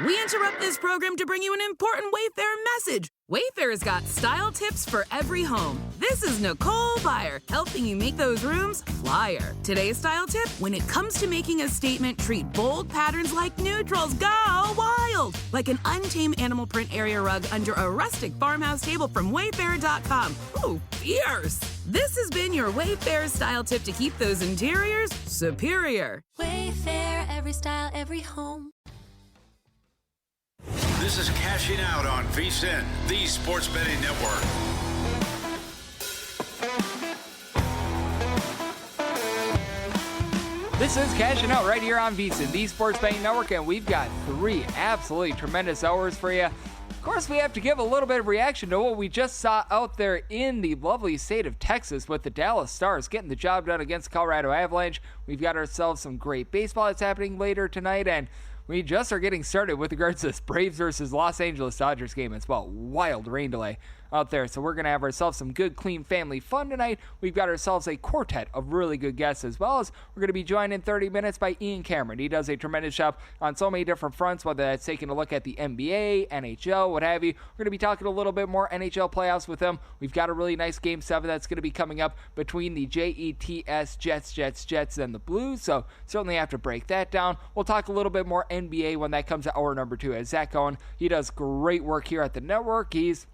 We interrupt this program to bring you an important Wayfair message. Wayfair's got style tips for every home. This is Nicole Byer, helping you make those rooms flyer. Today's style tip: when it comes to making a statement, treat bold patterns like neutrals. Go wild! Like an untamed animal print area rug under a rustic farmhouse table from Wayfair.com. Ooh, fierce! This has been your Wayfair style tip to keep those interiors superior. Wayfair, every style, every home. This is Cashing Out on VSiN, the Sports Betting Network. This is Cashing Out right here on VSiN, the Sports Betting Network, and we've got 3 absolutely tremendous hours for you. Of course, we have to give a little bit of reaction to what we just saw out there in the lovely state of Texas with the Dallas Stars getting the job done against Colorado Avalanche. We've got ourselves some great baseball that's happening later tonight, and we just are getting started with regards to this Braves versus Los Angeles Dodgers game as well. Wild rain delay out there. So we're going to have ourselves some good, clean family fun tonight. We've got ourselves a quartet of really good guests, as well as we're going to be joined in 30 minutes by Ian Cameron. He does a tremendous job on so many different fronts, whether that's taking a look at the NBA, NHL, what have you. We're going to be talking a little bit more NHL playoffs with him. We've got a really nice Game 7 that's going to be coming up between the Jets, Jets, and the Blues. So certainly have to break that down. We'll talk a little bit more NBA when that comes to hour number 2. As Zach Cohen, he does great work here at the network. He's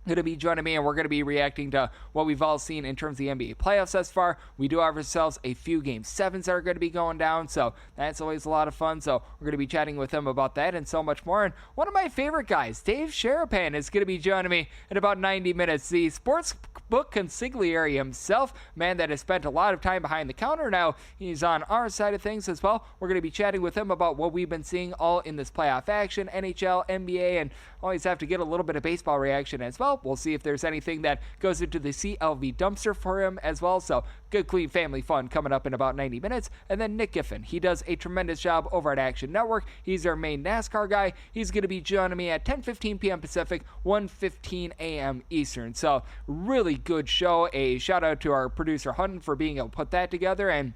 going to be joining me, and we're going to be reacting to what we've all seen in terms of the NBA playoffs thus far. We do have ourselves a few Game 7s that are going to be going down, so that's always a lot of fun. So we're going to be chatting with him about that and so much more. And one of my favorite guys, Dave Sharapan, is going to be joining me in about 90 minutes. The sports book consigliere himself, man that has spent a lot of time behind the counter. Now he's on our side of things as well. We're going to be chatting with him about what we've been seeing all in this playoff action, NHL, NBA, and always have to get a little bit of baseball reaction as well. We'll see if there's anything that goes into the CLV dumpster for him as well. So good, clean family fun coming up in about 90 minutes. And then Nick Giffen, he does a tremendous job over at Action Network. He's our main NASCAR guy. He's going to be joining me at 10:15 p.m. Pacific, 1:15 a.m. Eastern. So really good show. A shout out to our producer Hunton for being able to put that together, and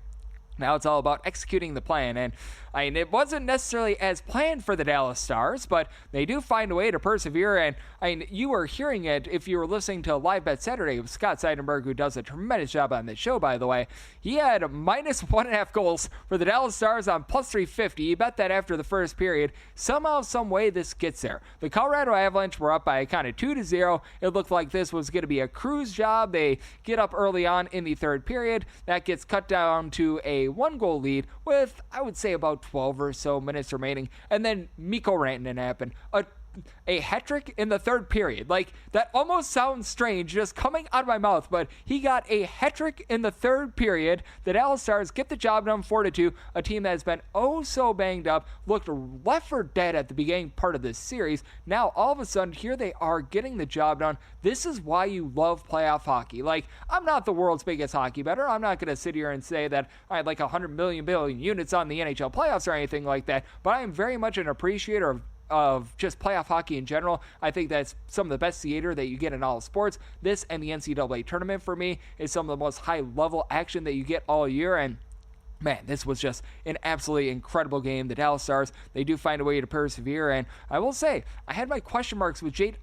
now it's all about executing the plan. And it wasn't necessarily as planned for the Dallas Stars, but they do find a way to persevere. And you were hearing it if you were listening to Live Bet Saturday with Scott Seidenberg, who does a tremendous job on this show, by the way. He had minus 1.5 goals for the Dallas Stars on plus 350. He bet that after the first period. Somehow, some way, this gets there. The Colorado Avalanche were up by kind of 2-0. It looked like this was going to be a cruise job. They get up early on in the third period. That gets cut down to a 1-goal lead with, I would say, about 12 or so minutes remaining, and then Mikko Rantanen happened. A hat trick in the third period. Like, that almost sounds strange just coming out of my mouth, but he got a hat trick in the third period. The Dallas Stars get the job done 4-2, a team that has been oh so banged up, looked left for dead at the beginning part of this series. Now, all of a sudden, here they are getting the job done. This is why you love playoff hockey. Like, I'm not the world's biggest hockey bettor. I'm not going to sit here and say that I had like 100 billion units on the NHL playoffs or anything like that, but I am very much an appreciator of just playoff hockey in general. I think that's some of the best theater that you get in all sports. This and the NCAA tournament for me is some of the most high-level action that you get all year, and man, this was just an absolutely incredible game. The Dallas Stars, they do find a way to persevere, and I will say, I had my question marks with Jake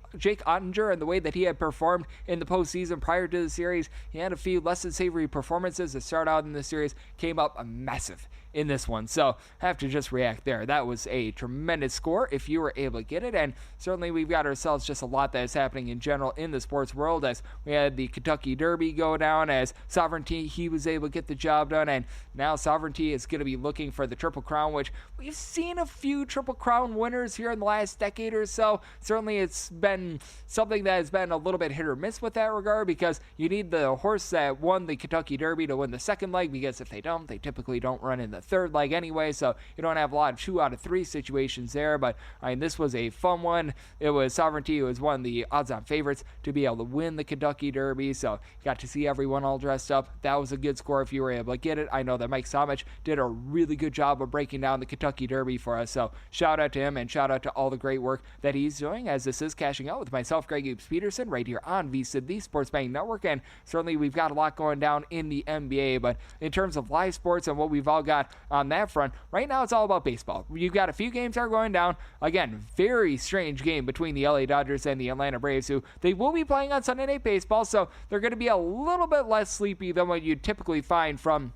Ottinger and the way that he had performed in the postseason prior to the series. He had a few less than savory performances to start out in the series, came up a massive in this one, so I have to just react there. That was a tremendous score if you were able to get it, and certainly we've got ourselves just a lot that is happening in general in the sports world, as we had the Kentucky Derby go down, as Sovereignty, he was able to get the job done, and now Sovereignty is going to be looking for the Triple Crown, which we've seen a few Triple Crown winners here in the last decade or so. Certainly it's been something that has been a little bit hit or miss with that regard, because you need the horse that won the Kentucky Derby to win the second leg, because if they don't, they typically don't run in the third leg anyway, so you don't have a lot of 2 out of 3 situations there. But I mean, this was a fun one. It was Sovereignty who was one of the odds-on favorites to be able to win the Kentucky Derby, so you got to see everyone all dressed up. That was a good score if you were able to get it. I know that Mike Samich did a really good job of breaking down the Kentucky Derby for us, so shout out to him and shout out to all the great work that he's doing, as this is Cashing Out with myself, Greg Eaps Peterson, right here on VSiN, the Sports Betting Network. And certainly we've got a lot going down in the NBA, but in terms of live sports and what we've all got on that front. Right now, it's all about baseball. You've got a few games that are going down. Again, very strange game between the LA Dodgers and the Atlanta Braves, who they will be playing on Sunday Night Baseball, so they're going to be a little bit less sleepy than what you'd typically find from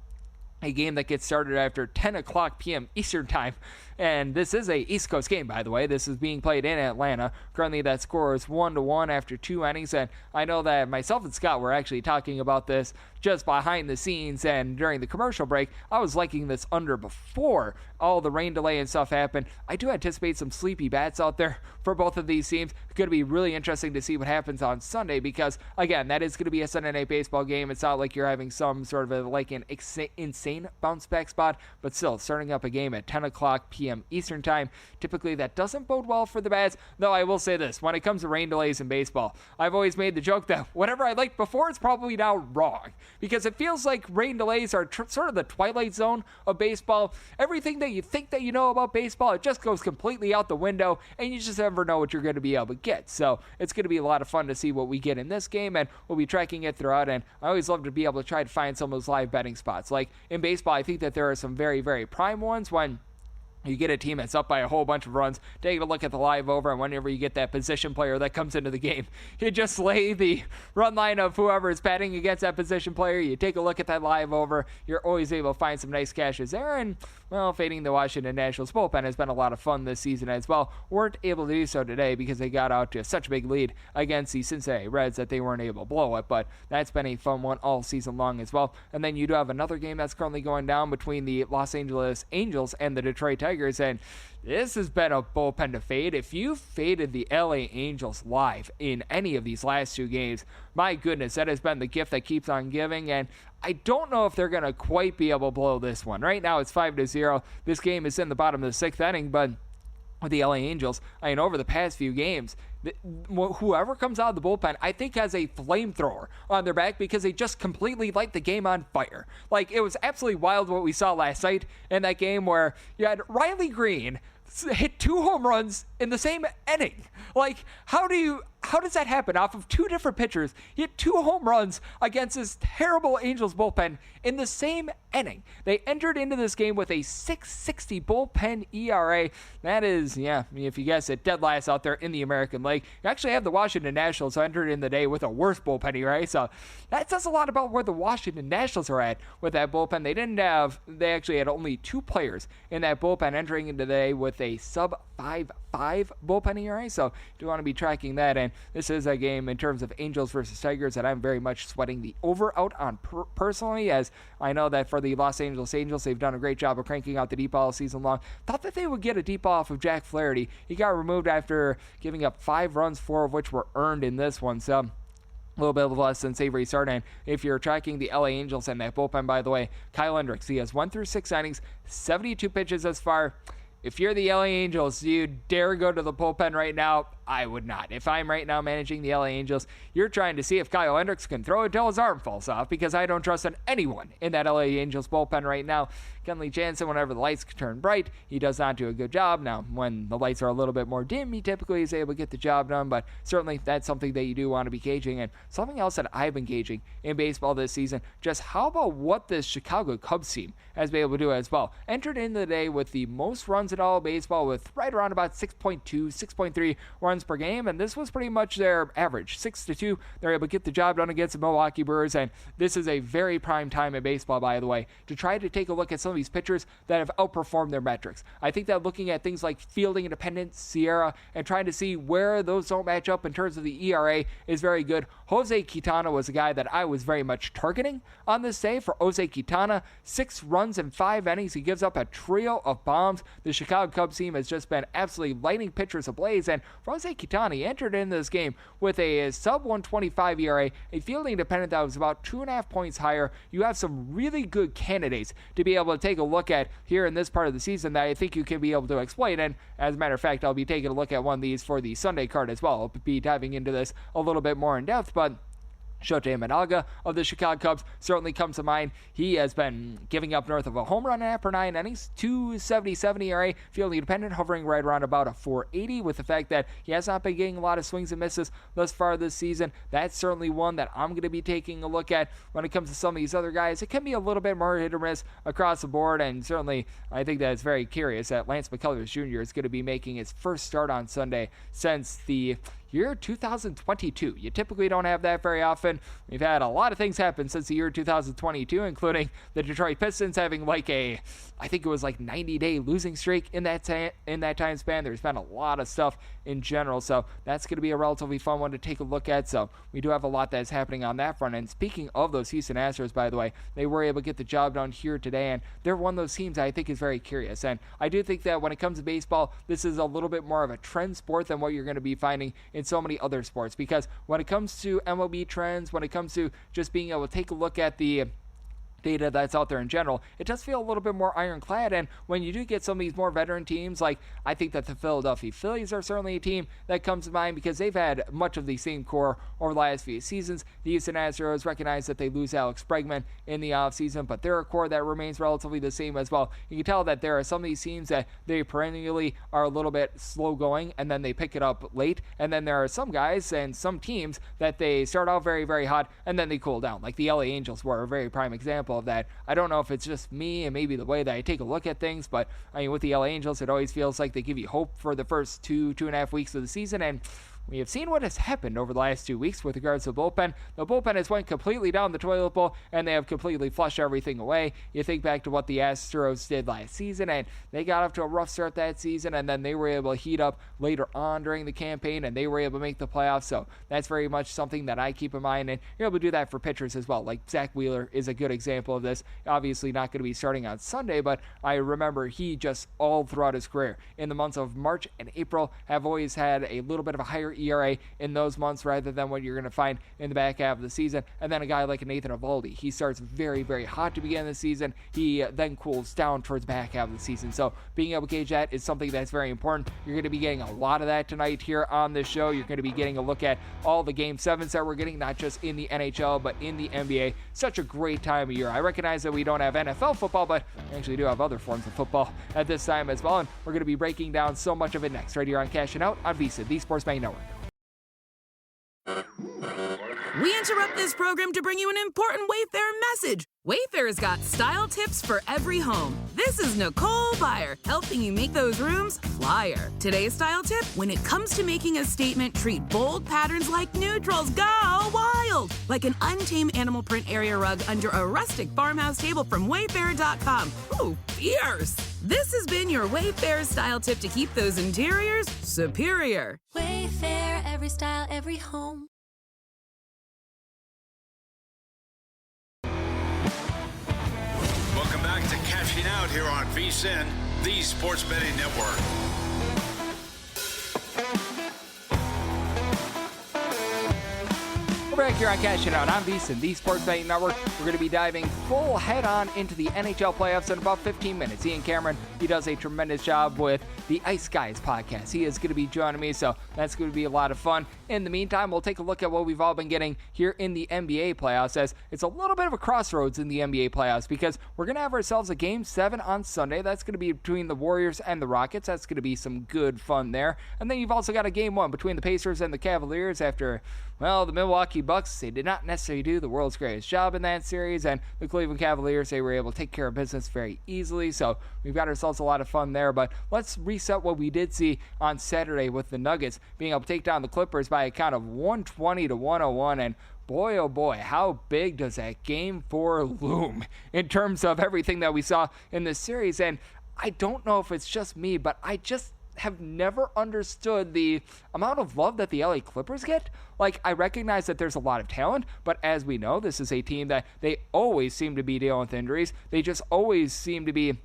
a game that gets started after 10 o'clock p.m. Eastern time. And this is a East Coast game, by the way. This is being played in Atlanta. Currently, that score is 1-1 after 2 innings. And I know that myself and Scott were actually talking about this just behind the scenes and during the commercial break. I was liking this under before all the rain delay and stuff happened. I do anticipate some sleepy bats out there for both of these teams. It's going to be really interesting to see what happens on Sunday because, again, that is going to be a Sunday Night Baseball game. It's not like you're having some sort of an insane bounce back spot, but still, starting up a game at 10 o'clock p.m. Eastern time, typically that doesn't bode well for the bats. Though I will say this, when it comes to rain delays in baseball, I've always made the joke that whatever I liked before is probably now wrong because it feels like rain delays are sort of the twilight zone of baseball. Everything that you think that you know about baseball, it just goes completely out the window, and you just never know what you're going to be able to get. So it's going to be a lot of fun to see what we get in this game, and we'll be tracking it throughout, and I always love to be able to try to find some of those live betting spots. Like in baseball, I think that there are some very, very prime ones when you get a team that's up by a whole bunch of runs, take a look at the live over, and whenever you get that position player that comes into the game, you just lay the run line of whoever is batting against that position player. You take a look at that live over. You're always able to find some nice cashes there. And, well, fading the Washington Nationals bullpen has been a lot of fun this season as well. Weren't able to do so today because they got out to such a big lead against the Cincinnati Reds that they weren't able to blow it. But that's been a fun one all season long as well. And then you do have another game that's currently going down between the Los Angeles Angels and the Detroit Tigers. And this has been a bullpen to fade. If you faded the LA Angels live in any of these last 2 games, my goodness, that has been the gift that keeps on giving. And I don't know if they're going to quite be able to blow this one. Right now it's 5-0. This game is in the bottom of the 6th inning, but with the LA Angels, I mean, over the past few games, whoever comes out of the bullpen, I think has a flamethrower on their back because they just completely light the game on fire. Like, it was absolutely wild what we saw last night in that game where you had Riley Green hit 2 home runs in the same inning. Like, how does that happen? Off of 2 different pitchers, he hit 2 home runs against this terrible Angels bullpen in the same inning. They entered into this game with a 6.60 bullpen ERA. That is, if you guess it, dead last out there in the American League. You actually have the Washington Nationals entered in the day with a worse bullpen ERA, so that says a lot about where the Washington Nationals are at with that bullpen. They actually had only 2 players in that bullpen entering into the day with a sub 5.5 bullpen ERA, so do want to be tracking that. And this is a game in terms of Angels versus Tigers that I'm very much sweating the over out on personally, as I know that for the Los Angeles Angels, they've done a great job of cranking out the deep ball season long. Thought that they would get a deep ball off of Jack Flaherty. He got removed after giving up 5 runs, 4 of which were earned in this one, so a little bit of less than savory start. And if you're tracking the LA Angels and that bullpen, by the way, Kyle Hendricks, he has 1 through 6 innings, 72 pitches thus far. If you're the LA Angels, do you dare go to the bullpen right now? I would not. If I'm right now managing the LA Angels, you're trying to see if Kyle Hendricks can throw it till his arm falls off, because I don't trust anyone in that LA Angels bullpen right now. Kenley Jansen, whenever the lights turn bright, he does not do a good job. Now, when the lights are a little bit more dim, he typically is able to get the job done, but certainly that's something that you do want to be gauging. And something else that I've been gauging in baseball this season, just how about what this Chicago Cubs team has been able to do as well. Entered in the day with the most runs in all of baseball, with right around about 6.2, 6.3 runs per game, and this was pretty much their average. 6-2, they're able to get the job done against the Milwaukee Brewers, and this is a very prime time in baseball, by the way, to try to take a look at some of these pitchers that have outperformed their metrics. I think that looking at things like fielding independence, Sierra, and trying to see where those don't match up in terms of the ERA is very good. Jose Quintana was a guy that I was very much targeting on this day. For Jose Quintana, 6 runs in 5 innings. He gives up a trio of bombs. The Chicago Cubs team has just been absolutely lighting pitchers ablaze, and for Jose Quintana, he entered into this game with a sub-125 ERA, a fielding independent that was about 2.5 points higher. You have some really good candidates to be able to take a look at here in this part of the season that I think you can be able to exploit, and as a matter of fact, I'll be taking a look at one of these for the Sunday card as well. I'll be diving into this a little bit more in depth, but Shohei Managa of the Chicago Cubs certainly comes to mind. He has been giving up north of a home run per 9 innings, 2.77 ERA, fielding dependent, hovering right around about a 4.80. With the fact that he has not been getting a lot of swings and misses thus far this season, that's certainly one that I'm going to be taking a look at. When it comes to some of these other guys, it can be a little bit more hit or miss across the board, and certainly I think that it's very curious that Lance McCullers Jr. is going to be making his first start on Sunday since the year 2022. You typically don't have that very often. We've had a lot of things happen since the year 2022, including the Detroit Pistons having I think it was 90-day losing streak in that time span. There's been a lot of stuff in general, so that's going to be a relatively fun one to take a look at. So we do have a lot that is happening on that front. And speaking of those Houston Astros, by the way, they were able to get the job done here today, and they're one of those teams I think is very curious. And I do think that when it comes to baseball, this is a little bit more of a trend sport than what you're going to be finding in so many other sports, because when it comes to MLB trends, when it comes to just being able to take a look at the data that's out there in general, it does feel a little bit more ironclad. And when you do get some of these more veteran teams, I think that the Philadelphia Phillies are certainly a team that comes to mind because they've had much of the same core over the last few seasons. The Houston Astros recognize that they lose Alex Bregman in the offseason, but they're a core that remains relatively the same as well. You can tell that there are some of these teams that they perennially are a little bit slow going and then they pick it up late, and then there are some guys and some teams that they start out very, very hot and then they cool down. Like the LA Angels were a very prime example of that. I don't know if it's just me and maybe the way that I take a look at things, but with the LA Angels, it always feels like they give you hope for the first 2.5 weeks of the season, and we have seen what has happened over the last 2 weeks with regards to the bullpen. The bullpen has went completely down the toilet bowl, and they have completely flushed everything away. You think back to what the Astros did last season, and they got off to a rough start that season, and then they were able to heat up later on during the campaign, and they were able to make the playoffs. So that's very much something that I keep in mind, and you're able to do that for pitchers as well. Like Zach Wheeler is a good example of this. Obviously not going to be starting on Sunday, but I remember he just all throughout his career in the months of March and April have always had a little bit of a higher ERA in those months rather than what you're going to find in the back half of the season. And then a guy like Nathan Eovaldi, he starts very, very hot to begin the season. He then cools down towards the back half of the season. So being able to gauge that is something that's very important. You're going to be getting a lot of that tonight here on this show. You're going to be getting a look at all the Game 7s that we're getting, not just in the NHL, but in the NBA. Such a great time of year. I recognize that we don't have NFL football, but we actually do have other forms of football at this time as well. And we're going to be breaking down so much of it next, right here on Cashing Out on VSiN, the Sports Betting Network. We interrupt this program to bring you an important Wayfair message. Wayfair's got style tips for every home. This is Nicole Byer, helping you make those rooms flyer. Today's style tip: when it comes to making a statement, treat bold patterns like neutrals. Go wild! Like an untamed animal print area rug under a rustic farmhouse table from Wayfair.com. Ooh, fierce! This has been your Wayfair style tip to keep those interiors superior. Wayfair, every style, every home. Welcome back to Cashing Out here on VSiN, the Sports Betting Network. We're back here on Cashing Out on VSiN, the Sports Betting Network. We're going to be diving full head-on into the NHL playoffs in about 15 minutes. Ian Cameron, he does a tremendous job with the Ice Guys podcast. He is going to be joining me, so that's going to be a lot of fun. In the meantime, we'll take a look at what we've all been getting here in the NBA playoffs, as it's a little bit of a crossroads in the NBA playoffs because we're going to have ourselves a Game 7 on Sunday. That's going to be between the Warriors and the Rockets. That's going to be some good fun there. And then you've also got a Game 1 between the Pacers and the Cavaliers after, well, the Milwaukee Bucks, they did not necessarily do the world's greatest job in that series, and the Cleveland Cavaliers, they were able to take care of business very easily, so we've got ourselves a lot of fun there. But let's reset what we did see on Saturday with the Nuggets being able to take down the Clippers by a count of 120-101, and boy, oh boy, how big does that Game 4 loom in terms of everything that we saw in this series. And I don't know if it's just me, but I just have never understood the amount of love that the LA Clippers get. Like, I recognize that there's a lot of talent, but as we know, this is a team that they always seem to be dealing with injuries. They just always seem to be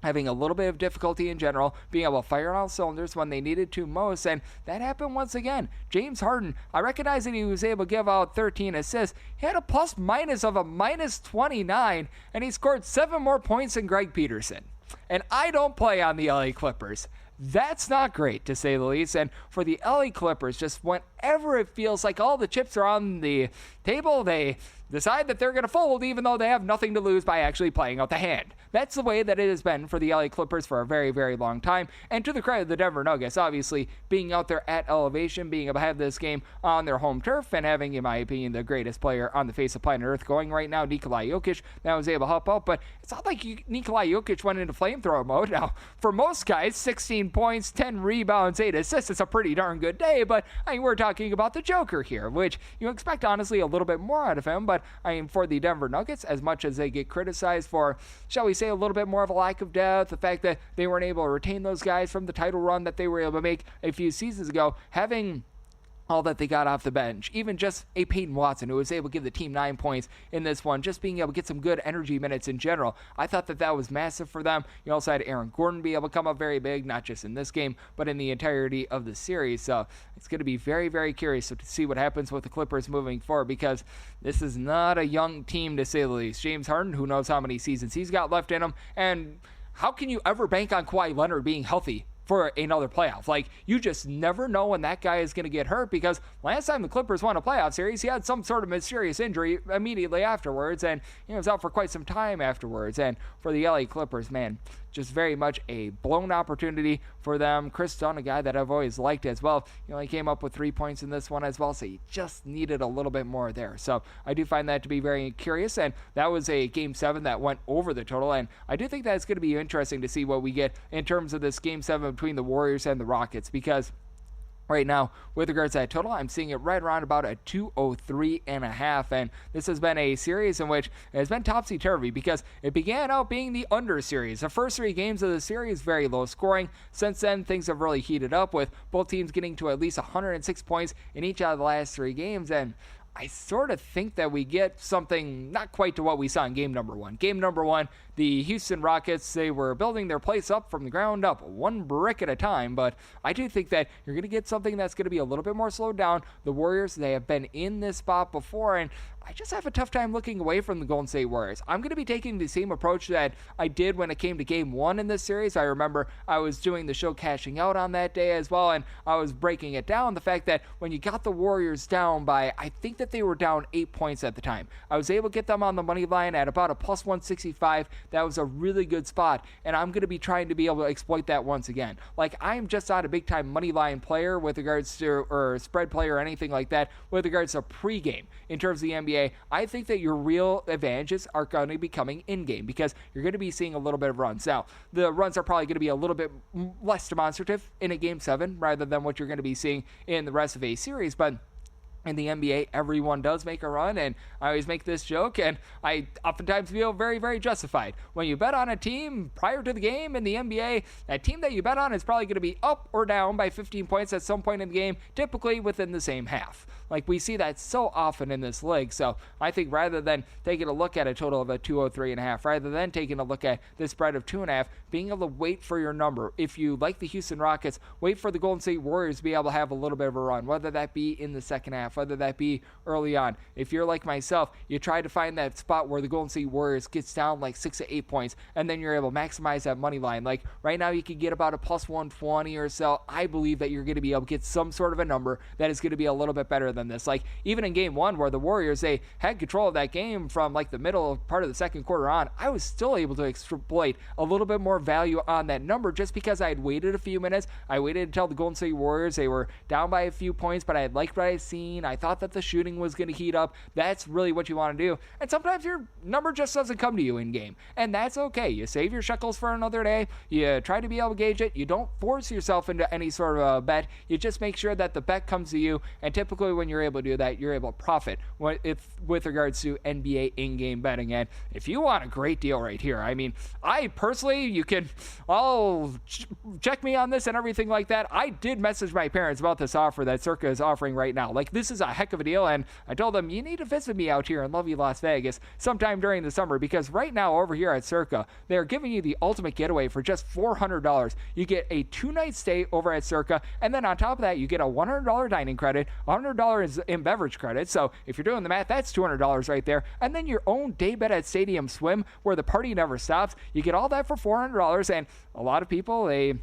having a little bit of difficulty in general, being able to fire on all cylinders when they needed to most, and that happened once again. James Harden, I recognize that he was able to give out 13 assists. He had a plus-minus of a -29, and he scored 7 more points than Greg Peterson. And I don't play on the LA Clippers. That's not great, to say the least. And for the LA Clippers, just went whenever it feels like all the chips are on the table, they decide that they're going to fold even though they have nothing to lose by actually playing out the hand. That's the way that it has been for the LA Clippers for a very, very long time. And to the credit of the Denver Nuggets, obviously, being out there at elevation, being able to have this game on their home turf, and having, in my opinion, the greatest player on the face of planet Earth going right now, Nikola Jokic, that was able to help out. But it's not like Nikola Jokic went into flamethrower mode. Now, for most guys, 16 points, 10 rebounds, 8 assists, it's a pretty darn good day. But I mean, we're talking about the Joker here, which you expect, honestly, a little bit more out of him. But I mean, for the Denver Nuggets, as much as they get criticized for, shall we say, a little bit more of a lack of depth, the fact that they weren't able to retain those guys from the title run that they were able to make a few seasons ago, having all that they got off the bench, even just a Peyton Watson, who was able to give the team 9 points in this one, just being able to get some good energy minutes in general, I thought that that was massive for them. You also had Aaron Gordon be able to come up very big, not just in this game, but in the entirety of the series. So it's going to be very, very curious to see what happens with the Clippers moving forward, because this is not a young team, to say the least. James Harden, who knows how many seasons he's got left in him, and how can you ever bank on Kawhi Leonard being healthy for another playoff? Like, you just never know when that guy is going to get hurt, because last time the Clippers won a playoff series, he had some sort of mysterious injury immediately afterwards, and he was out for quite some time afterwards. And for the LA Clippers, man, just very much a blown opportunity for them. Chris Dunn, a guy that I've always liked as well, he came up with 3 points in this one as well, so he just needed a little bit more there. So I do find that to be very curious, and that was a Game 7 that went over the total, and I do think that it's going to be interesting to see what we get in terms of this Game 7 between the Warriors and the Rockets, because right now, with regards to that total, I'm seeing it right around about a 203.5, and this has been a series in which it has been topsy-turvy, because it began out being the under series. The first 3 games of the series, very low scoring. Since then, things have really heated up, with both teams getting to at least 106 points in each out of the last 3 games, and I sort of think that we get something not quite to what we saw in game number 1. Game number 1, the Houston Rockets, they were building their place up from the ground up, 1 brick at a time, but I do think that you're going to get something that's going to be a little bit more slowed down. The Warriors, they have been in this spot before, and I just have a tough time looking away from the Golden State Warriors. I'm going to be taking the same approach that I did when it came to Game 1 in this series. I remember I was doing the show Cashing Out on that day as well, and I was breaking it down, the fact that when you got the Warriors down by, I think that they were down 8 points at the time, I was able to get them on the money line at about a plus 165. That was a really good spot, and I'm going to be trying to be able to exploit that once again. Like, I'm just not a big-time money line player with regards to, or spread player or anything like that, with regards to pregame in terms of the NBA. I think that your real advantages are going to be coming in-game, because you're going to be seeing a little bit of runs. Now, the runs are probably going to be a little bit less demonstrative in a Game 7 rather than what you're going to be seeing in the rest of a series, but in the NBA, everyone does make a run, and I always make this joke, and I oftentimes feel very, very justified. When you bet on a team prior to the game in the NBA, that team that you bet on is probably going to be up or down by 15 points at some point in the game, typically within the same half. Like, we see that so often in this league, so I think rather than taking a look at a total of a 203.5, rather than taking a look at this spread of 2.5, being able to wait for your number. If you like the Houston Rockets, wait for the Golden State Warriors to be able to have a little bit of a run, whether that be in the second half, whether that be early on. If you're like myself, you try to find that spot where the Golden State Warriors gets down like 6 to 8 points, and then you're able to maximize that money line. Like, right now, you could get about a plus 120 or so. I believe that you're going to be able to get some sort of a number that is going to be a little bit better than this. Like, even in Game 1, where the Warriors, they had control of that game from like the middle part of the second quarter on, I was still able to extrapolate a little bit more value on that number, just because I had waited a few minutes. I waited until the Golden State Warriors, they were down by a few points, but I had liked what I had seen. I thought that the shooting was going to heat up. That's really what you want to do. And sometimes your number just doesn't come to you in game, and that's okay. You save your shekels for another day. You try to be able to gauge it. You don't force yourself into any sort of a bet. You just make sure that the bet comes to you, and typically when you're able to do that, you're able to profit with regards to NBA in-game betting. And if you want a great deal right here, I mean, I personally, you can all check me on this and everything like that. I did message my parents about this offer that Circa is offering right now. Like, this is a heck of a deal, and I told them, you need to visit me out here in lovely Las Vegas sometime during the summer, because right now over here at Circa, they're giving you the ultimate getaway for just $400. You get a 2-night stay over at Circa, and then on top of that, you get a $100 dining credit, $100 in beverage credit. So if you're doing the math, that's $200 right there. And then your own day bed at Stadium Swim, where the party never stops. You get all that for $400, and a lot of people, they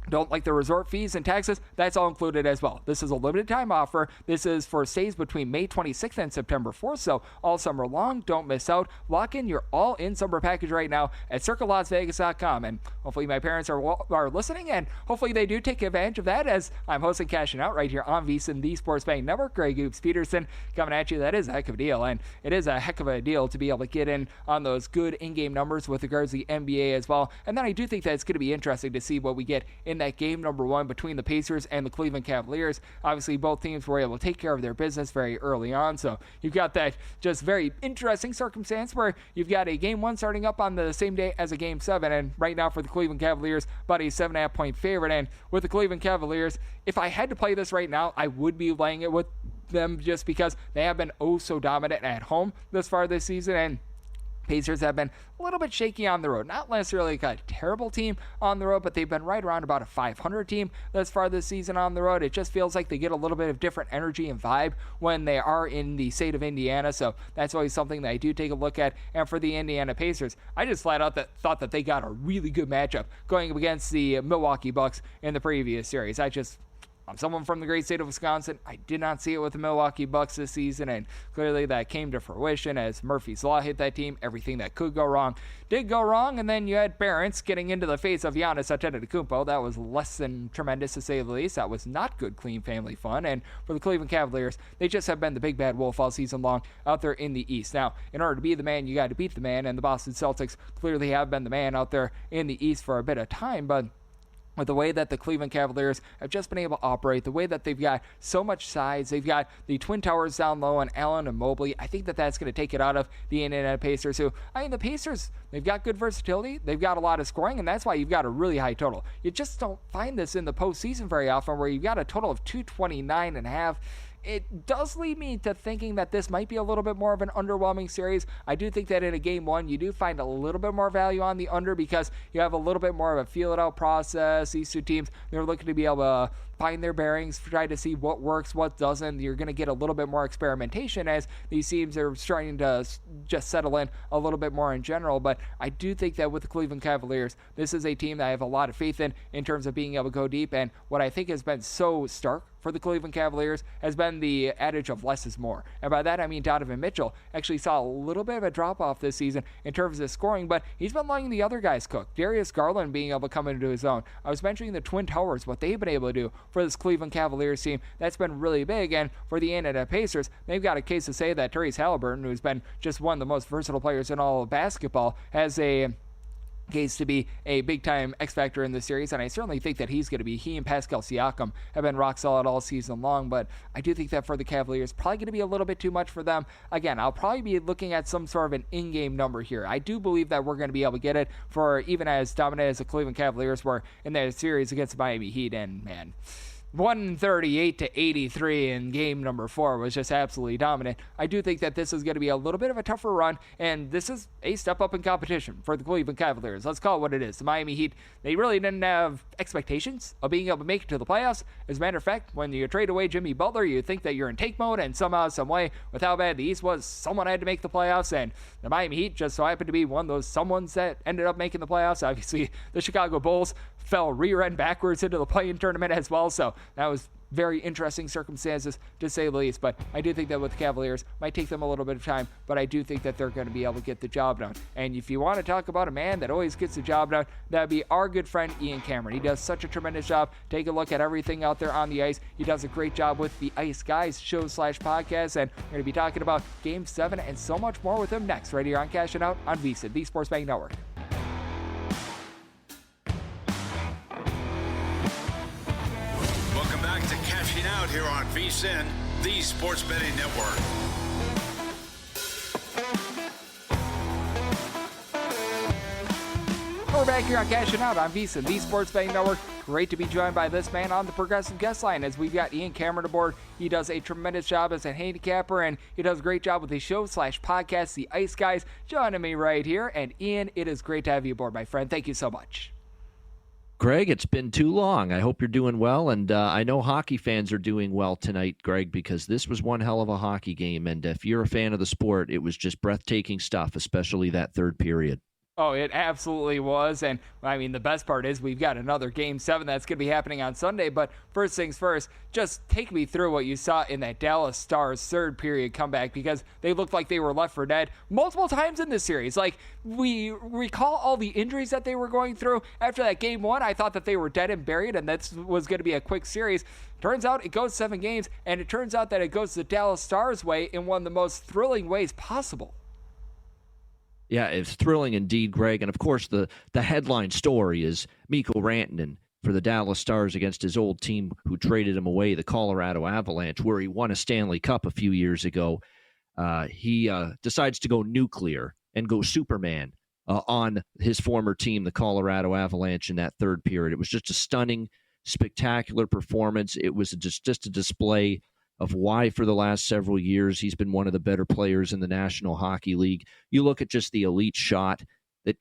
don't like the resort fees and taxes, that's all included as well. This is a limited time offer. This is for stays between May 26th and September 4th, so all summer long. Don't miss out. Lock in your all-in summer package right now at CircleLasVegas.com, and hopefully my parents are listening, and hopefully they do take advantage of that as I'm hosting Cashing Out right here on VSiN, the Sports Betting Network. Greg Oops Peterson coming at you. That is a heck of a deal, and it is a heck of a deal to be able to get in on those good in-game numbers with regards to the NBA as well. And then I do think that it's going to be interesting to see what we get in that game number 1 between the Pacers and the Cleveland Cavaliers. Obviously, both teams were able to take care of their business very early on, so you've got that just very interesting circumstance where you've got a game 1 starting up on the same day as a game 7, and right now for the Cleveland Cavaliers, about a 7.5 point favorite. And with the Cleveland Cavaliers, if I had to play this right now, I would be laying it with them just because they have been oh so dominant at home this far this season, and Pacers have been a little bit shaky on the road. Not necessarily a terrible team on the road, but they've been right around about a 500 team thus far this season on the road. It just feels like they get a little bit of different energy and vibe when they are in the state of Indiana, so that's always something that I do take a look at. And for the Indiana Pacers, I just flat out thought that they got a really good matchup going up against the Milwaukee Bucks in the previous series. I'm someone from the great state of Wisconsin. I did not see it with the Milwaukee Bucks this season, and clearly that came to fruition as Murphy's Law hit that team. Everything that could go wrong did go wrong, and then you had Barents getting into the face of Giannis Antetokounmpo. That was less than tremendous, to say the least. That was not good, clean family fun. And for the Cleveland Cavaliers, they just have been the big bad wolf all season long out there in the East. Now, in order to be the man, you got to beat the man, and the Boston Celtics clearly have been the man out there in the East for a bit of time, but with the way that the Cleveland Cavaliers have just been able to operate, the way that they've got so much size, they've got the Twin Towers down low on Allen and Mobley, I think that that's going to take it out of the Indiana Pacers, who, the Pacers, they've got good versatility, they've got a lot of scoring, and that's why you've got a really high total. You just don't find this in the postseason very often, where you've got a total of 229.5. It does lead me to thinking that this might be a little bit more of an underwhelming series. I do think that in a game 1, you do find a little bit more value on the under because you have a little bit more of a feel-it-out process. These two teams, they're looking to be able to find their bearings, try to see what works, what doesn't. You're going to get a little bit more experimentation as these teams are starting to just settle in a little bit more in general. But I do think that with the Cleveland Cavaliers, this is a team that I have a lot of faith in terms of being able to go deep. And what I think has been so stark for the Cleveland Cavaliers has been the adage of less is more. And by that, I mean Donovan Mitchell actually saw a little bit of a drop-off this season in terms of scoring, but he's been letting the other guys cook. Darius Garland being able to come into his own. I was mentioning the Twin Towers, what they've been able to do for this Cleveland Cavaliers team. That's been really big. And for the Indiana Pacers, they've got a case to say that Tyrese Halliburton, who's been just one of the most versatile players in all of basketball, has a case to be a big-time X-factor in this series, and I certainly think that he's going to be. He and Pascal Siakam have been rock solid all season long, but I do think that for the Cavaliers, probably going to be a little bit too much for them. Again, I'll probably be looking at some sort of an in-game number here. I do believe that we're going to be able to get it for even as dominant as the Cleveland Cavaliers were in that series against the Miami Heat, and man, 138-83 in game number 4 was just absolutely dominant. I do think that this is going to be a little bit of a tougher run, and this is a step up in competition for the Cleveland Cavaliers. Let's call it what it is. The Miami Heat, they really didn't have expectations of being able to make it to the playoffs. As a matter of fact, when you trade away Jimmy Butler, you think that you're in tank mode, and somehow, some way, with how bad the East was, someone had to make the playoffs, and the Miami Heat just so happened to be one of those someones that ended up making the playoffs. Obviously, the Chicago Bulls fell rear end backwards into the play-in tournament as well, so that was very interesting circumstances to say the least. But I do think that with the Cavaliers, might take them a little bit of time, but I do think that they're going to be able to get the job done. And if you want to talk about a man that always gets the job done, that'd be our good friend Ian Cameron. He does such a tremendous job. Take a look at everything out there on the ice. He does a great job with the Ice Guys show/podcast, and we're going to be talking about Game 7 and so much more with him next, right here on Cashing Out on VSiN, the Sports Betting Network. Cashing Out here on VSiN, the Sports Betting Network. We're back here on Cashing Out on VSiN, the Sports Betting Network. Great to be joined by this man on the Progressive Guest Line as we've got Ian Cameron aboard. He does a tremendous job as a handicapper, and he does a great job with his show/podcast, The Ice Guys, joining me right here. And Ian, it is great to have you aboard, my friend. Thank you so much. Greg, it's been too long. I hope you're doing well, and I know hockey fans are doing well tonight, Greg, because this was one hell of a hockey game, and if you're a fan of the sport, it was just breathtaking stuff, especially that third period. Oh, it absolutely was. And I mean, the best part is we've got another game 7 that's going to be happening on Sunday. But first things first, just take me through what you saw in that Dallas Stars third period comeback, because they looked like they were left for dead multiple times in this series. Like, we recall all the injuries that they were going through. After that game 1, I thought that they were dead and buried and that was going to be a quick series. Turns out it goes 7 games, and it turns out that it goes the Dallas Stars way in one of the most thrilling ways possible. Yeah, it's thrilling indeed, Greg. And of course, the headline story is Mikko Rantanen for the Dallas Stars against his old team who traded him away, the Colorado Avalanche, where he won a Stanley Cup a few years ago. He decides to go nuclear and go Superman on his former team, the Colorado Avalanche, in that third period. It was just a stunning, spectacular performance. It was just a display of why for the last several years he's been one of the better players in the National Hockey League. You look at just the elite shot that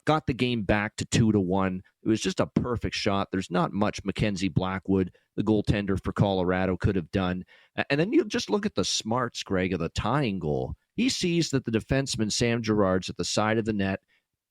got the game back to 2-1. It was just a perfect shot. There's not much Mackenzie Blackwood, the goaltender for Colorado, could have done. And then you just look at the smarts, Greg, of the tying goal. He sees that the defenseman, Sam Girard's at the side of the net.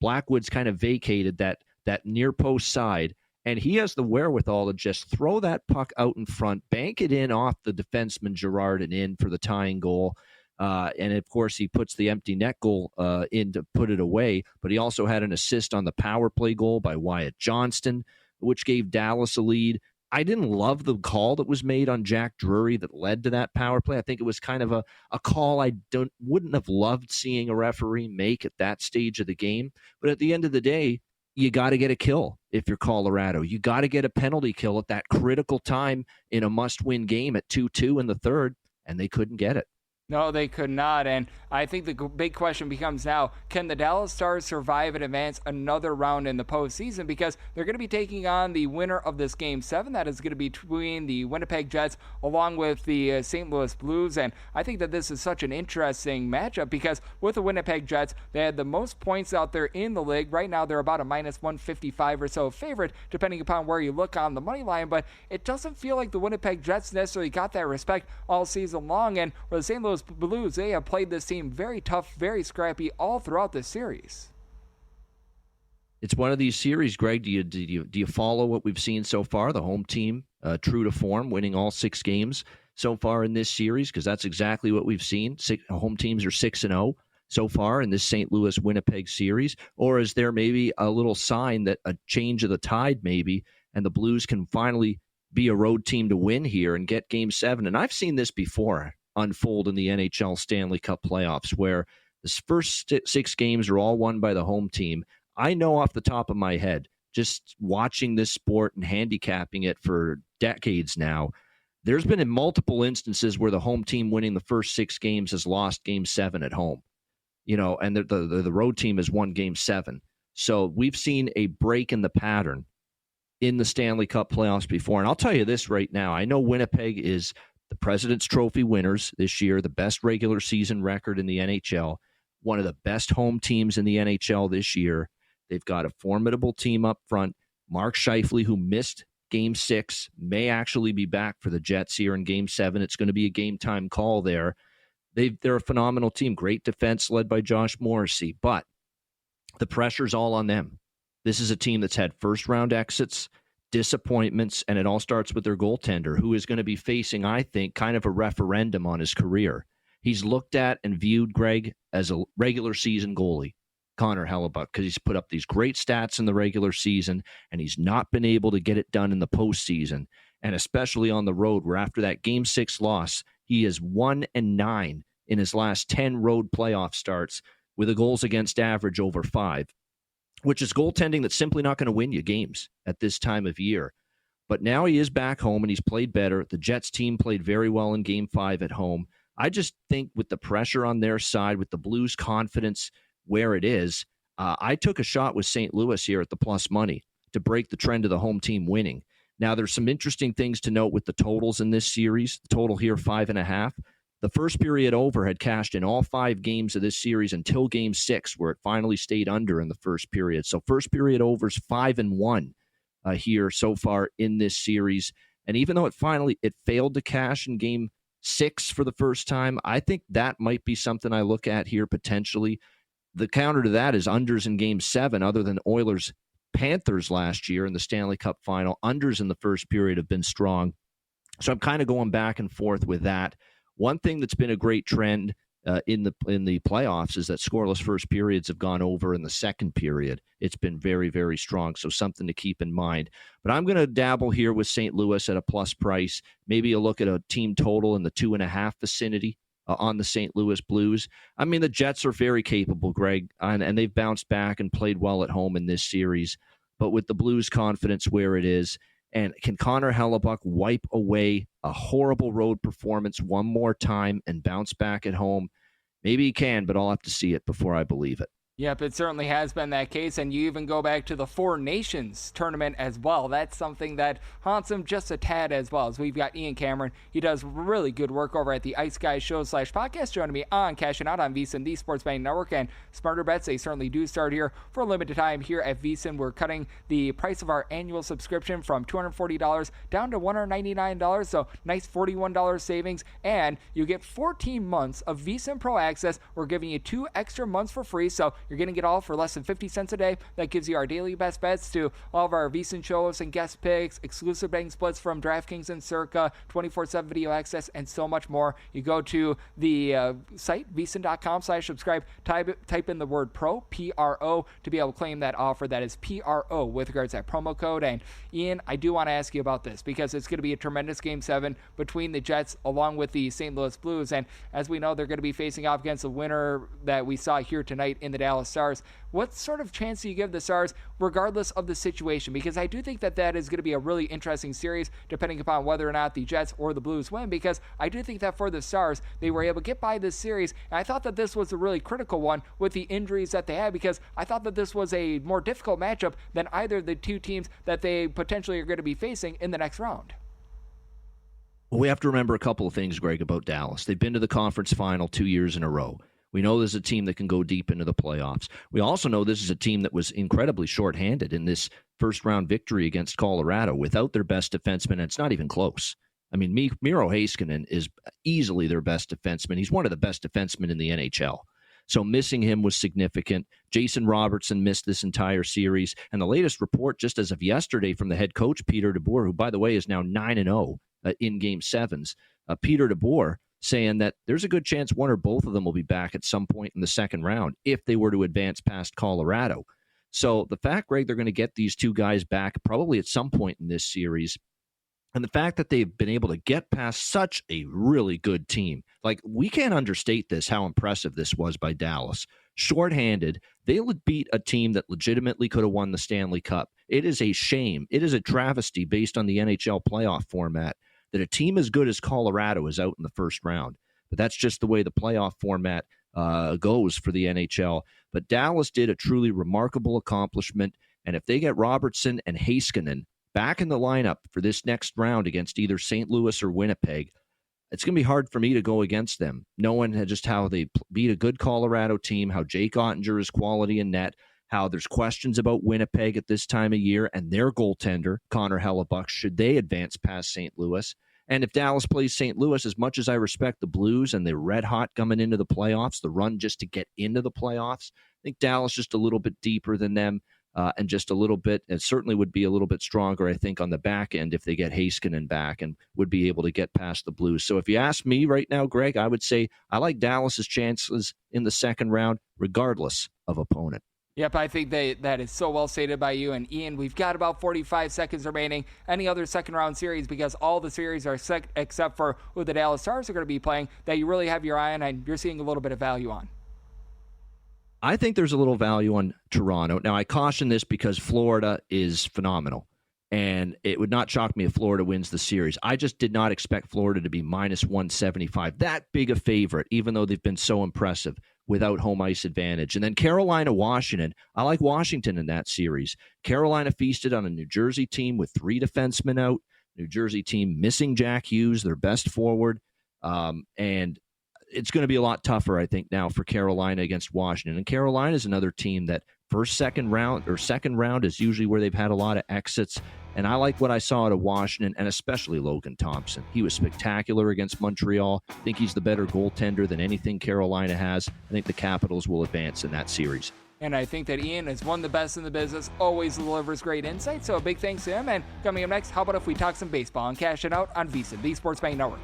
Blackwood's kind of vacated that near post side, and he has the wherewithal to just throw that puck out in front, bank it in off the defenseman Girard and in for the tying goal. And, of course, he puts the empty net goal in to put it away. But he also had an assist on the power play goal by Wyatt Johnston, which gave Dallas a lead. I didn't love the call that was made on Jack Drury that led to that power play. I think it was kind of a call I wouldn't have loved seeing a referee make at that stage of the game. But at the end of the day, you got to get a kill if you're Colorado. You got to get a penalty kill at that critical time in a must-win game at 2-2 in the third, and they couldn't get it. No, they could not. And I think the big question becomes now, can the Dallas Stars survive and advance another round in the postseason? Because they're going to be taking on the winner of this Game 7. That is going to be between the Winnipeg Jets along with the St. Louis Blues. And I think that this is such an interesting matchup because with the Winnipeg Jets, they had the most points out there in the league. Right now, they're about a minus 155 or so favorite, depending upon where you look on the money line. But it doesn't feel like the Winnipeg Jets necessarily got that respect all season long. And with the St. Louis Blues, they have played this team very tough, very scrappy all throughout this series. It's one of these series, Greg. Do you follow what we've seen so far? The home team, true to form, winning all 6 games so far in this series, because that's exactly what we've seen. Home teams are 6-0 so far in this St. Louis Winnipeg series. Or is there maybe a little sign that a change of the tide maybe, and the Blues can finally be a road team to win here and get Game 7? And I've seen this before unfold in the NHL Stanley Cup playoffs, where the first 6 games are all won by the home team. I know off the top of my head, just watching this sport and handicapping it for decades now, there's been in multiple instances where the home team winning the first 6 games has lost Game 7 at home, and the road team has won Game 7. So we've seen a break in the pattern in the Stanley Cup playoffs before. And I'll tell you this right now, I know Winnipeg is the President's Trophy winners this year, the best regular season record in the NHL, one of the best home teams in the NHL this year. They've got a formidable team up front. Mark Scheifele, who missed Game 6, may actually be back for the Jets here in Game 7. It's going to be a game-time call there. They're a phenomenal team. Great defense led by Josh Morrissey, but the pressure's all on them. This is a team that's had first-round exits, disappointments, and it all starts with their goaltender, who is going to be facing, I think, kind of a referendum on his career. He's looked at and viewed, Greg, as a regular season goalie, Connor Hellebuck, because he's put up these great stats in the regular season, and he's not been able to get it done in the postseason, and especially on the road, where after that Game 6 loss, he is 1-9 in his last 10 road playoff starts with a goals against average over 5. Which is goaltending that's simply not going to win you games at this time of year. But now he is back home and he's played better. The Jets team played very well in Game 5 at home. I just think with the pressure on their side, with the Blues' confidence where it is, I took a shot with St. Louis here at the plus money to break the trend of the home team winning. Now, there's some interesting things to note with the totals in this series. The total here, 5.5. The first period over had cashed in all 5 games of this series until Game 6, where it finally stayed under in the first period. So first period overs 5-1 here so far in this series. And even though it failed to cash in Game 6 for the first time, I think that might be something I look at here potentially. the counter to that is unders in Game 7, other than Oilers Panthers last year in the Stanley Cup final. Unders in the first period have been strong. So I'm kind of going back and forth with that. One thing that's been a great trend in the playoffs is that scoreless first periods have gone over in the second period. It's been very, very strong, so something to keep in mind. But I'm going to dabble here with St. Louis at a plus price. Maybe a look at a team total in the 2.5 vicinity on the St. Louis Blues. I mean, the Jets are very capable, Greg, and they've bounced back and played well at home in this series. But with the Blues' confidence where it is, and can Connor Hellebuck wipe away a horrible road performance one more time and bounce back at home? Maybe he can, but I'll have to see it before I believe it. Yep, it certainly has been that case, and you even go back to the Four Nations tournament as well. That's something that haunts him just a tad as well. As we've got Ian Cameron, he does really good work over at the Ice Guys Show /podcast, joining me on Cashing Out on VSiN, the Sports Betting Network, and Smarter Bets. They certainly do start here for a limited time here at VSiN. We're cutting the price of our annual subscription from $240 down to $199, so nice $41 savings, and you get 14 months of VSiN Pro Access. We're giving you 2 extra months for free, so you're getting it all for less than 50 cents a day. That gives you our daily best bets to all of our VSiN shows and guest picks, exclusive betting splits from DraftKings and Circa, 24/7 video access, and so much more. You go to the site, vsin.com/subscribe, type in the word PRO, P-R-O, to be able to claim that offer. That is P-R-O with regards to that promo code. And Ian, I do want to ask you about this because it's going to be a tremendous Game 7 between the Jets along with the St. Louis Blues. And as we know, they're going to be facing off against the winner that we saw here tonight in the Dallas Stars. What sort of chance do you give the Stars regardless of the situation? Because I do think that is going to be a really interesting series depending upon whether or not the Jets or the Blues win, because I do think that for the Stars, they were able to get by this series, and I thought that this was a really critical one with the injuries that they had, because I thought that this was a more difficult matchup than either of the two teams that they potentially are going to be facing in the next round. Well, we have to remember a couple of things, Greg, about Dallas. They've been to the conference final 2 years in a row. We know this is a team that can go deep into the playoffs. We also know this is a team that was incredibly shorthanded in this first-round victory against Colorado without their best defenseman, and it's not even close. I mean, Miro Heiskanen is easily their best defenseman. He's one of the best defensemen in the NHL. So missing him was significant. Jason Robertson missed this entire series. And the latest report, just as of yesterday, from the head coach, Peter DeBoer, who, by the way, is now 9-0 in Game 7s, Peter DeBoer, saying that there's a good chance one or both of them will be back at some point in the second round if they were to advance past Colorado. So the fact, Greg, they're going to get these two guys back probably at some point in this series, and the fact that they've been able to get past such a really good team, like, we can't understate this, how impressive this was by Dallas. Shorthanded, they would beat a team that legitimately could have won the Stanley Cup. It is a shame. It is a travesty based on the NHL playoff format that a team as good as Colorado is out in the first round. But that's just the way the playoff format goes for the NHL. But Dallas did a truly remarkable accomplishment, and if they get Robertson and Heiskanen back in the lineup for this next round against either St. Louis or Winnipeg, it's going to be hard for me to go against them, knowing just how they beat a good Colorado team, how Jake Ottinger is quality in net, how there's questions about Winnipeg at this time of year and their goaltender, Connor Hellebuck, should they advance past St. Louis. And if Dallas plays St. Louis, as much as I respect the Blues and they're red hot coming into the playoffs, the run just to get into the playoffs, I think Dallas just a little bit deeper than them and just a little bit, and certainly would be a little bit stronger, I think, on the back end if they get Heiskanen back and would be able to get past the Blues. So if you ask me right now, Greg, I would say I like Dallas's chances in the second round, regardless of opponent. Yep, I think that is so well stated by you. And Ian, we've got about 45 seconds remaining. Any other second round series, because all the series are set except for who the Dallas Stars are going to be playing, that you really have your eye on and you're seeing a little bit of value on? I think there's a little value on Toronto. Now, I caution this because Florida is phenomenal, and it would not shock me if Florida wins the series. I just did not expect Florida to be minus 175, that big a favorite, even though they've been so impressive without home ice advantage. And then Carolina, Washington. I like Washington in that series. Carolina feasted on a New Jersey team with 3 defensemen out. New Jersey team missing Jack Hughes, their best forward. And it's going to be a lot tougher, I think, now for Carolina against Washington. And Carolina is another team that second round is usually where they've had a lot of exits. And I like what I saw out of Washington, and especially Logan Thompson. He was spectacular against Montreal. I think he's the better goaltender than anything Carolina has. I think the Capitals will advance in that series. And I think that Ian is one of the best in the business, always delivers great insight, so a big thanks to him. And coming up next, how about if we talk some baseball and cash it out on VSiN, the Sports Betting Network.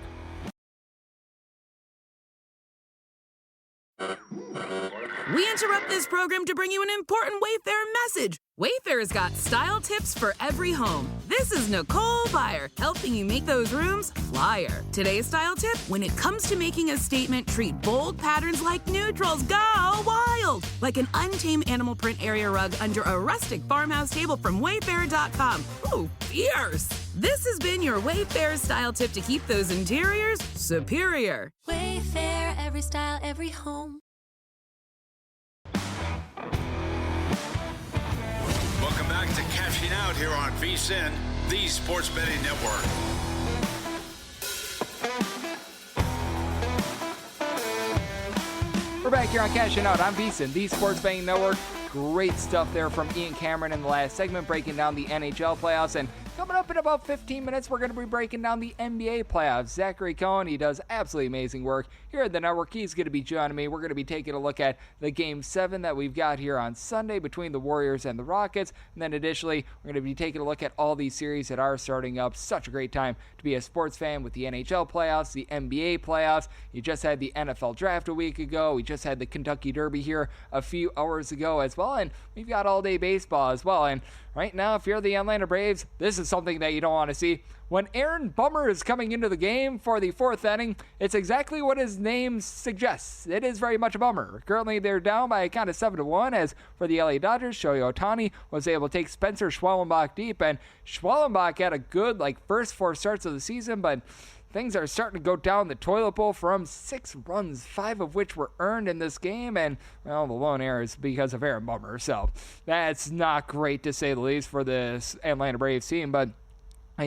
We interrupt this program to bring you an important Wayfair message. Wayfair's got style tips for every home. This is Nicole Byer, helping you make those rooms flyer. Today's style tip: when it comes to making a statement, treat bold patterns like neutrals. Go wild! Like an untamed animal print area rug under a rustic farmhouse table from Wayfair.com. Ooh, fierce! This has been your Wayfair style tip to keep those interiors superior. Wayfair, every style, every home. Welcome back to Cashing Out here on VSiN, the Sports Betting Network. We're back here on Cashing Out on VSiN, the Sports Betting Network. Great stuff there from Ian Cameron in the last segment, breaking down the NHL playoffs. And coming up in about 15 minutes, we're going to be breaking down the NBA playoffs. Zachary Cohen, he does absolutely amazing work here at the network. He's going to be joining me. We're going to be taking a look at the Game 7 that we've got here on Sunday between the Warriors and the Rockets. And then additionally, we're going to be taking a look at all these series that are starting up. Such a great time to be a sports fan with the NHL playoffs, the NBA playoffs. You just had the NFL draft a week ago. We just had the Kentucky Derby here a few hours ago as well. And we've got all-day baseball as well. And right now, if you're the Atlanta Braves, this is something that you don't want to see. When Aaron Bummer is coming into the game for the fourth inning, it's exactly what his name suggests. It is very much a bummer. Currently, they're down by a count of 7-1. As for the LA Dodgers, Shohei Ohtani was able to take Spencer Schwellenbach deep, and Schwellenbach had a good first 4 starts of the season, but things are starting to go down the toilet bowl for him. 6 runs, 5 of which were earned in this game, and, well, the lone error is because of Aaron Bummer. So that's not great, to say the least, for this Atlanta Braves team. But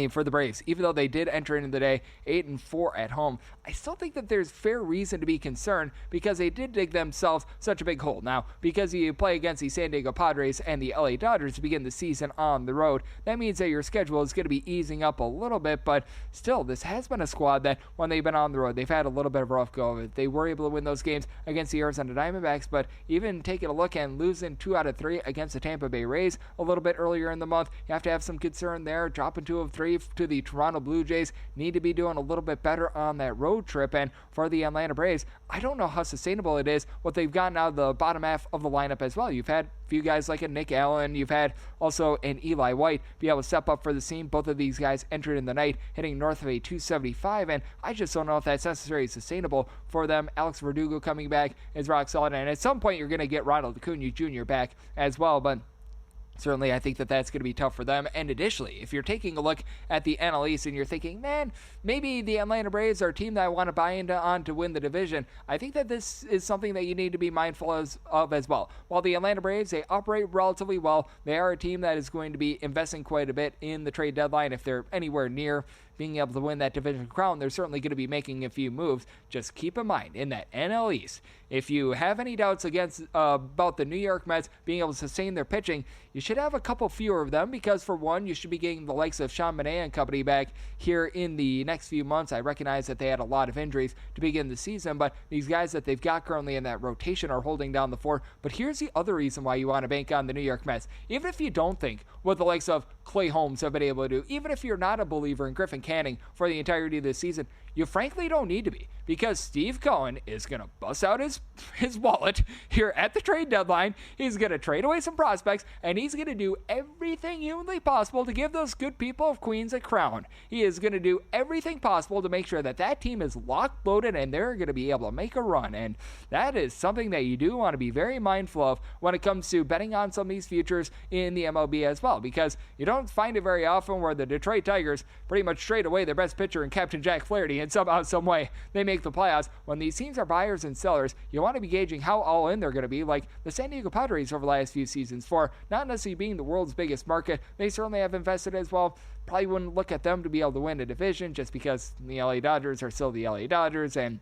for the Braves, even though they did enter into the day 8-4 at home, I still think that there's fair reason to be concerned because they did dig themselves such a big hole. Now, because you play against the San Diego Padres and the LA Dodgers to begin the season on the road, that means that your schedule is going to be easing up a little bit, but still, this has been a squad that when they've been on the road, they've had a little bit of a rough go of it. They were able to win those games against the Arizona Diamondbacks, but even taking a look and losing 2 out of 3 against the Tampa Bay Rays a little bit earlier in the month, you have to have some concern there. Dropping 2 of 3 to the Toronto Blue Jays, need to be doing a little bit better on that road trip. And for the Atlanta Braves, I don't know how sustainable it is what they've gotten out of the bottom half of the lineup as well. You've had a few guys like a Nick Allen, you've had also an Eli White be able to step up for the team. Both of these guys entered in the night hitting north of a 275, and I just don't know if that's necessarily sustainable for them. Alex Verdugo coming back is rock solid, and at some point you're going to get Ronald Acuna Jr. back as well, but certainly, I think that that's going to be tough for them. And additionally, if you're taking a look at the NL East and you're thinking, man, maybe the Atlanta Braves are a team that I want to buy into on to win the division, I think that this is something that you need to be mindful of as well. While the Atlanta Braves, they operate relatively well, they are a team that is going to be investing quite a bit in the trade deadline. If they're anywhere near being able to win that division crown, they're certainly going to be making a few moves. Just keep in mind, in that NL East, if you have any doubts about the New York Mets being able to sustain their pitching, you should have a couple fewer of them because, for one, you should be getting the likes of Sean Manaea and company back here in the next few months. I recognize that they had a lot of injuries to begin the season, but these guys that they've got currently in that rotation are holding down the fort. But here's the other reason why you want to bank on the New York Mets. Even if you don't think what the likes of Clay Holmes have been able to do, even if you're not a believer in Griffin Canning for the entirety of this season, you frankly don't need to be, because Steve Cohen is going to bust out his wallet here at the trade deadline. He's going to trade away some prospects, and he's going to do everything humanly possible to give those good people of Queens a crown. He is going to do everything possible to make sure that that team is locked, loaded, and they're going to be able to make a run. And that is something that you do want to be very mindful of when it comes to betting on some of these futures in the MLB as well, because you don't find it very often where the Detroit Tigers pretty much trade away their best pitcher in Captain Jack Flaherty, and somehow, some way, they make the playoffs. When these teams are buyers and sellers, you want to be gauging how all in they're going to be, like the San Diego Padres over the last few seasons. For not necessarily being the world's biggest market, they certainly have invested as well. Probably wouldn't look at them to be able to win a division just because the LA Dodgers are still the LA Dodgers, and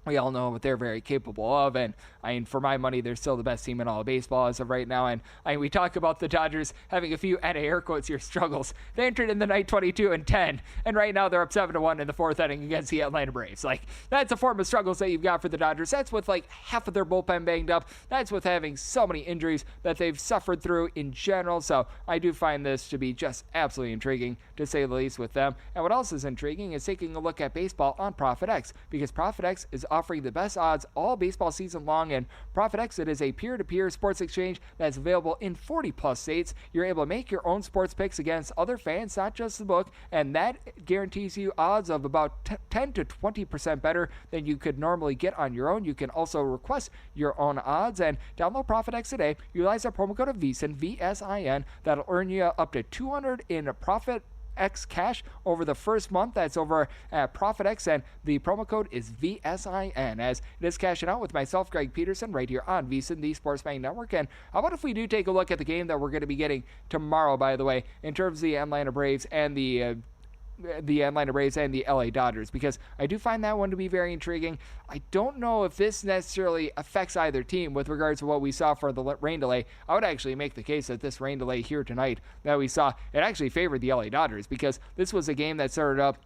we all know what they're very capable of, and I mean, for my money, they're still the best team in all of baseball as of right now. And I mean, we talk about the Dodgers having a few, add air quotes here, struggles. They entered in the night 22-10, and right now they're up 7-1 in the fourth inning against the Atlanta Braves. Like, that's a form of struggles that you've got for the Dodgers. That's with like half of their bullpen banged up. That's with having so many injuries that they've suffered through in general. So I do find this to be just absolutely intriguing, to say the least, with them. And what else is intriguing is taking a look at baseball on ProfitX, because ProfitX is offering the best odds all baseball season long. And ProfitX, it is a peer-to-peer sports exchange that's available in 40 plus states. You're able to make your own sports picks against other fans, not just the book, and that guarantees you odds of about 10 to 20% better than you could normally get on your own. You can also request your own odds, and download ProfitX today. Utilize our promo code of VSIN, VSIN. That'll earn you up to $200 in profit X cash over the first month. That's over at ProfitX, and the promo code is VSIN, as it is cashing out with myself, Greg Peterson, right here on VSiN, the Sports Betting Network. And how about if we do take a look at the game that we're going to be getting tomorrow, by the way, in terms of the Atlanta Braves and the LA Dodgers, because I do find that one to be very intriguing. I don't know if this necessarily affects either team with regards to what we saw for the rain delay. I would actually make the case that this rain delay here tonight that we saw, it actually favored the LA Dodgers, because this was a game that started up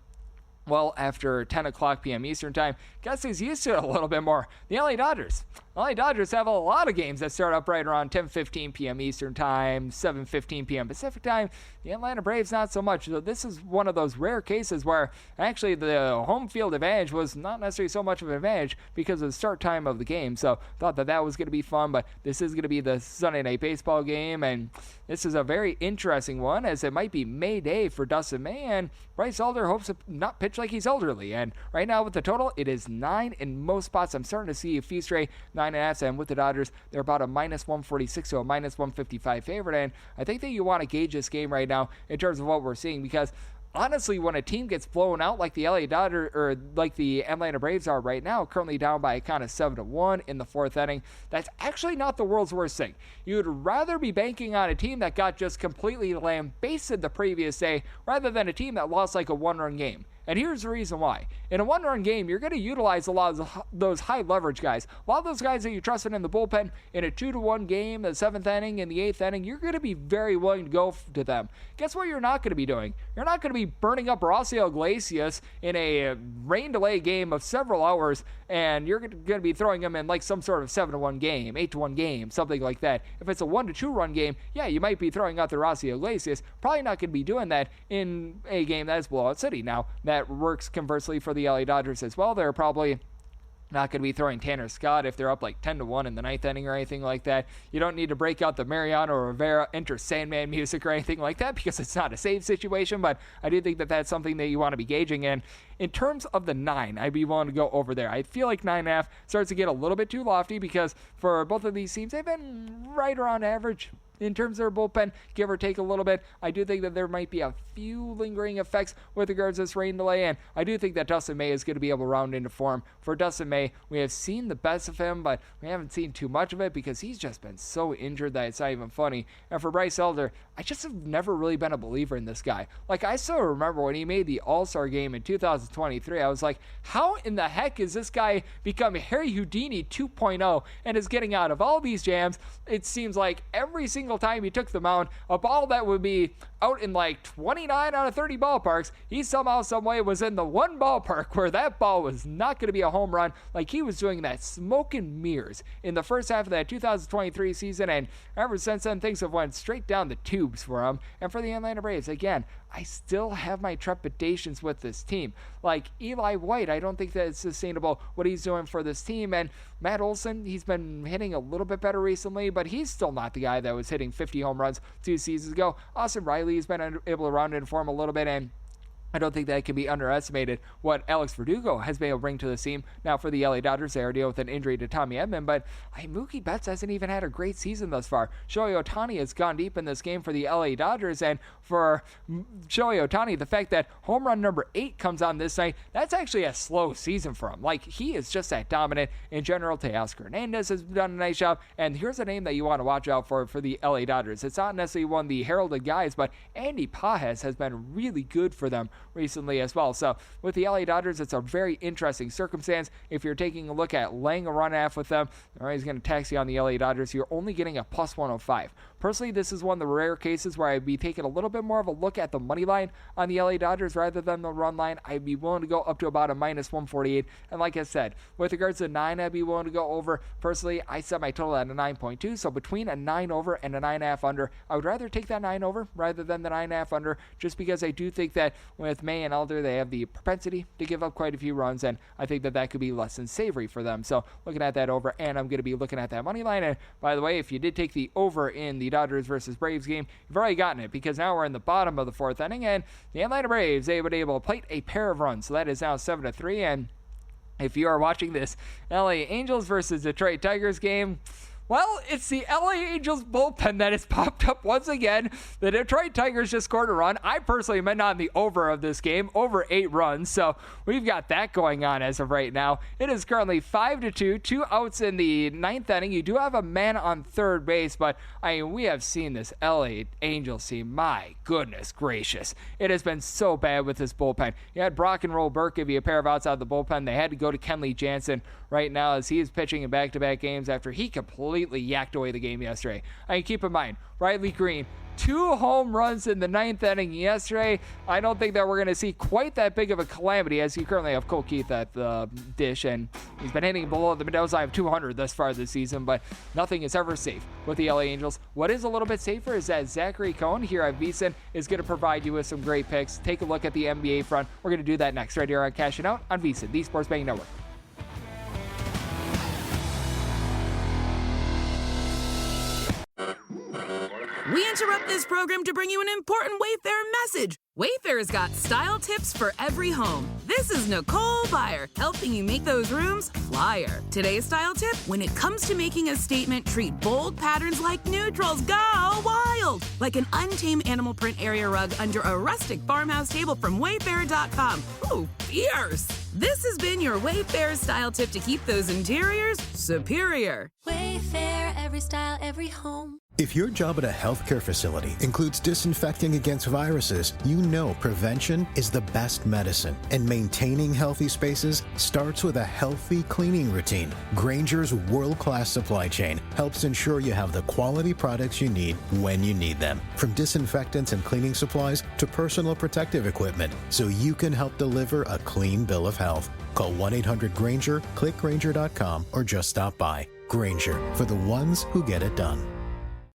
well after 10 o'clock p.m. Eastern time. Guess who's used to it a little bit more? The LA Dodgers. LA Dodgers have a lot of games that start up right around 10:15 p.m. Eastern time, 7:15 p.m. Pacific time. The Atlanta Braves, not so much. So this is one of those rare cases where actually the home field advantage was not necessarily so much of an advantage because of the start time of the game. So thought that was going to be fun, but this is going to be the Sunday Night Baseball game, and this is a very interesting one, as it might be May Day for Dustin May, and Bryce Elder hopes to not pitch like he's elderly. And right now with the total, it is 9 in most spots. I'm starting to see a few stray 9.5, and with the Dodgers, they're about a -146 to a -155 favorite. And I think that you want to gauge this game right now in terms of what we're seeing, because honestly, when a team gets blown out like the LA Dodgers or like the Atlanta Braves are right now, currently down by a count of 7-1 in the fourth inning, that's actually not the world's worst thing. You would rather be banking on a team that got just completely lambasted the previous day rather than a team that lost like a one-run game. And here's the reason why. In a one-run game, you're going to utilize a lot of those high-leverage guys. A lot of those guys that you trusted in the bullpen in a 2-1 game, the 7th inning, in the 8th inning, you're going to be very willing to go to them. Guess what you're not going to be doing? You're not going to be burning up Rossiel Iglesias in a rain delay game of several hours, and you're going to be throwing him in like some sort of 7-1 game, 8-1 game, something like that. If it's a 1-2 run game, yeah, you might be throwing out the Rossiel Iglesias. Probably not going to be doing that in a game that is blowout city. Now, that works conversely for the LA Dodgers as well. They're probably not going to be throwing Tanner Scott if they're up like 10-1 in the 9th inning or anything like that. You don't need to break out the Mariano Rivera Enter Sandman music or anything like that, because it's not a save situation, but I do think that that's something that you want to be gauging in. In terms of the 9, I'd be willing to go over there. I feel like 9.5 starts to get a little bit too lofty, because for both of these teams, they've been right around average in terms of their bullpen, give or take a little bit. I do think that there might be a few lingering effects with regards to this rain delay, and I do think that Dustin May is going to be able to round into form. For Dustin May, we have seen the best of him, but we haven't seen too much of it because he's just been so injured that it's not even funny. And for Bryce Elder, I just have never really been a believer in this guy. Like, I still remember when he made the All-Star game in 2023, I was like, how in the heck is this guy become Harry Houdini 2.0 and is getting out of all these jams? It seems like every single time he took the mound, a ball that would be out in like 29 out of 30 ballparks, he somehow, some way was in the one ballpark where that ball was not going to be a home run, like he was doing that smoke and mirrors in the first half of that 2023 season, and ever since then, things have went straight down the tubes for him. And for the Atlanta Braves, again, I still have my trepidations with this team. Like Eli White, I don't think that it's sustainable what he's doing for this team. And Matt Olson, he's been hitting a little bit better recently, but he's still not the guy that was hitting 50 home runs 2 seasons ago. Austin Riley has been able to round in form a little bit, and I don't think that can be underestimated what Alex Verdugo has been able to bring to the team. Now for the LA Dodgers, they are dealing with an injury to Tommy Edman, but Mookie Betts hasn't even had a great season thus far. Shohei Ohtani has gone deep in this game for the LA Dodgers, and for Shohei Ohtani, the fact that home run number 8 comes on this night, that's actually a slow season for him. Like, he is just that dominant in general. Teoscar Hernandez has done a nice job, and here's a name that you want to watch out for the LA Dodgers. It's not necessarily one of the heralded guys, but Andy Pages has been really good for them recently as well. So with the LA Dodgers, it's a very interesting circumstance. If you're taking a look at laying a run half with them, they're always going to tax you on the LA Dodgers. You're only getting a plus 105. Personally, this is one of the rare cases where I'd be taking a little bit more of a look at the money line on the LA Dodgers rather than the run line. I'd be willing to go up to about a minus 148. And like I said, with regards to 9, I'd be willing to go over. Personally, I set my total at a 9.2. So between a 9 over and a 9.5 under, I would rather take that 9 over rather than the 9.5 under, just because I do think that with May and Elder, they have the propensity to give up quite a few runs, and I think that could be less than savory for them. So looking at that over, and I'm going to be looking at that money line. And by the way, if you did take the over in the Dodgers versus Braves game, you've already gotten it, because now we're in the bottom of the 4th inning, and the Atlanta Braves, they were able to plate a pair of runs. So that is now 7-3, and if you are watching this LA Angels versus Detroit Tigers game, well, it's the LA Angels bullpen that has popped up once again. The Detroit Tigers just scored a run. I personally am not in the over of this game, over 8 runs. So we've got that going on as of right now. It is currently 5-2, 2 outs in the 9th inning. You do have a man on third base, but we have seen this LA Angels team. My goodness gracious. It has been so bad with this bullpen. You had Brock and Roll Burke give you a pair of outs out of the bullpen. They had to go to Kenley Jansen right now as he is pitching in back-to-back games after he completely yacked away the game yesterday. Keep in mind, Riley Green, 2 home runs in the 9th inning yesterday. I don't think that we're going to see quite that big of a calamity, as you currently have Cole Keith at the dish, and he's been hitting below the Mendoza line of 200 thus far this season, but nothing is ever safe with the LA Angels. What is a little bit safer is that Zachary Cohn here at VSiN is going to provide you with some great picks. Take a look at the NBA front. We're going to do that next right here on Cashing Out on VSiN, the Sports Betting Network. We interrupt this program to bring you an important Wayfair message. Wayfair's got style tips for every home. This is Nicole Byer, helping you make those rooms flyer. Today's style tip: when it comes to making a statement, treat bold patterns like neutrals. Go wild! Like an untamed animal print area rug under a rustic farmhouse table from Wayfair.com. Ooh, fierce! This has been your Wayfair style tip to keep those interiors superior. Wayfair, every style, every home. If your job at a healthcare facility includes disinfecting against viruses, you know prevention is the best medicine. And maintaining healthy spaces starts with a healthy cleaning routine. Grainger's world-class supply chain helps ensure you have the quality products you need when you need them. From disinfectants and cleaning supplies to personal protective equipment, so you can help deliver a clean bill of health. Call 1-800-GRAINGER, click Grainger.com, or just stop by. Grainger, for the ones who get it done.